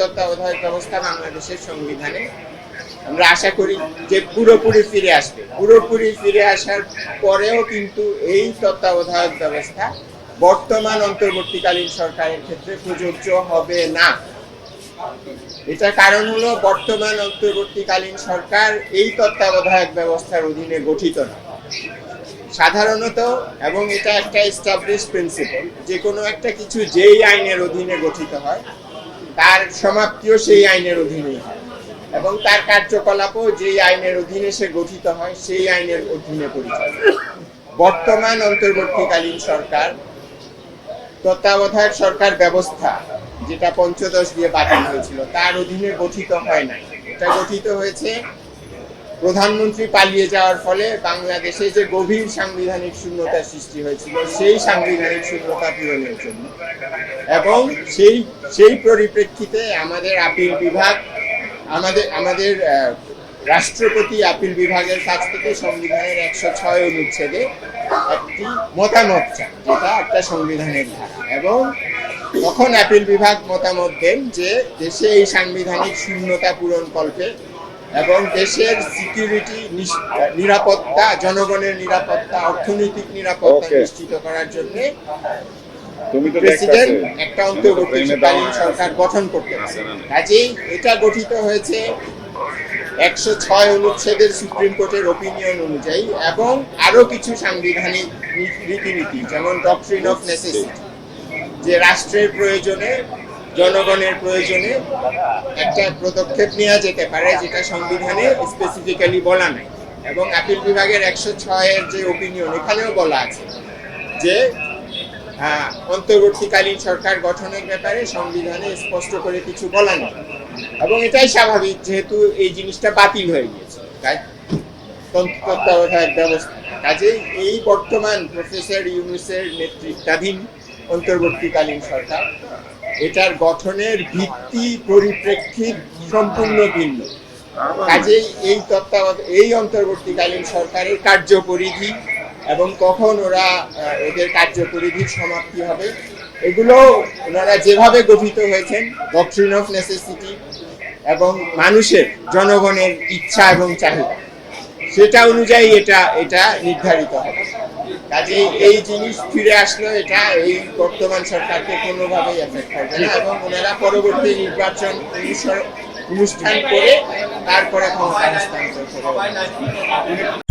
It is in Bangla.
তত্ত্বাবধায়ক ব্যবস্থা বাংলাদেশের সংবিধানে আমরা আশা করি যে পুরোপুরি ফিরে আসবে। পুরোপুরি ফিরে আসার পরেও কিন্তু এই তত্ত্বাবধায়ক ব্যবস্থা বর্তমান অন্তর্বর্তীকালীন সরকারের ক্ষেত্রে প্রযোজ্য হবে না। এটার কারণ হলো বর্তমান অন্তর্বর্তীকালীন সরকার এই তত্ত্বাবধায়ক ব্যবস্থার অধীনে গঠিত না। সাধারণত, এবং এটা একটা এস্টাবলিশ প্রিন্সিপল, যে কোনো একটা কিছু যেই আইনের অধীনে গঠিত হয় তার সমাপ্তিও সেই আইনের অধীনেই হয়, এবং তার কার্যকলাপও যেই আইনের অধীনে সে গঠিত হয় সেই আইনের অধীনে পরিচালিত। বর্তমান অন্তর্বর্তীকালীন সরকার তত্ত্বাবধায়ক সরকার ব্যবস্থা, যেটা পঞ্চদশ দিয়ে বাতিল হয়েছিল, তার অধীনে গঠিত হয় নাই। এটা গঠিত হয়েছে প্রধানমন্ত্রী পালিয়ে যাওয়ার ফলে বাংলাদেশে যে গভীর সাংবিধানিক শূন্যতার সৃষ্টি হয়েছিল সেই সাংবিধানিক শূন্যতা পূরণের জন্য, এবং সেই পরিপ্রেক্ষিতে আমাদের আপিল বিভাগ আমাদের রাষ্ট্রপতি আপিল বিভাগের কাছ থেকে সংবিধানের 106 অনুচ্ছেদে একটি মতামত চান, যেটা একটা সংবিধানের ধারা, এবং তখন আপিল বিভাগ মতামত দেন যে দেশে এই সাংবিধানিক শূন্যতা পূরণ কল্পে এবং দেশের সিকিউরিটি, নিরাপত্তা, জনগণের নিরাপত্তা, অর্থনৈতিক নিরাপত্তা নিশ্চিত করার জন্য প্রেসিডেন্ট একটা অন্তর্বর্তীকালীন সরকার গঠন করতে পারে। কাজেই এটা গঠিত হয়েছে 106 অনুচ্ছেদের সুপ্রিম কোর্টের ওপিনিয়ন অনুযায়ী, এবং আরো কিছু সাংবিধানিক রীতিনীতি, যেমন ডক্ট্রিন অফ নেসেসিটি, যে রাষ্ট্রের প্রয়োজনে, জনগণের প্রয়োজনে একটা পদক্ষেপ নেওয়া যেতে পারে, যেটা সংবিধানে স্পেসিফিক্যালি বলা নাই। এবং আপিল বিভাগের 106 এর যে ওপিনিয়ন, এখানেও বলা আছে যে অন্তর্বর্তীকালীন সরকার গঠনের ব্যাপারে সংবিধানে স্পষ্ট করে কিছু বলা নেই, এবং এটাই স্বাভাবিক যেহেতু এই জিনিসটা বাতিল হয়ে গিয়েছে তত্ত্বাবধায়ক ব্যবস্থা। কাজেই এই বর্তমান প্রফেসর ইউনূসের নেতৃত্বাধীন অন্তর্বর্তীকালীন সরকার, এটার গঠনের ভিত্তি পরিপ্রেক্ষিত সম্পূর্ণ ভিন্ন। কাজেই এই অন্তর্বর্তীকালীন সরকারের কার্যপরিধি এবং কখন ওদের কার্যপরিধির সমাপ্তি হবে, এগুলো ওনারা যেভাবে গঠিত হয়েছেন ডক্ট্রিন অফ নেসেসিটি এবং মানুষের, জনগণের ইচ্ছা এবং চাহিদা, সেটা অনুযায়ী এটা নির্ধারিত হবে। কাজেই এই জিনিস ফিরে আসলো, এটা এই বর্তমান সরকারকে কোনোভাবেই এফেক্ট করবে না, এবং ওনারা পরবর্তী নির্বাচন অনুষ্ঠান করে তারপরে ক্ষমতা হস্তান্তর করবে।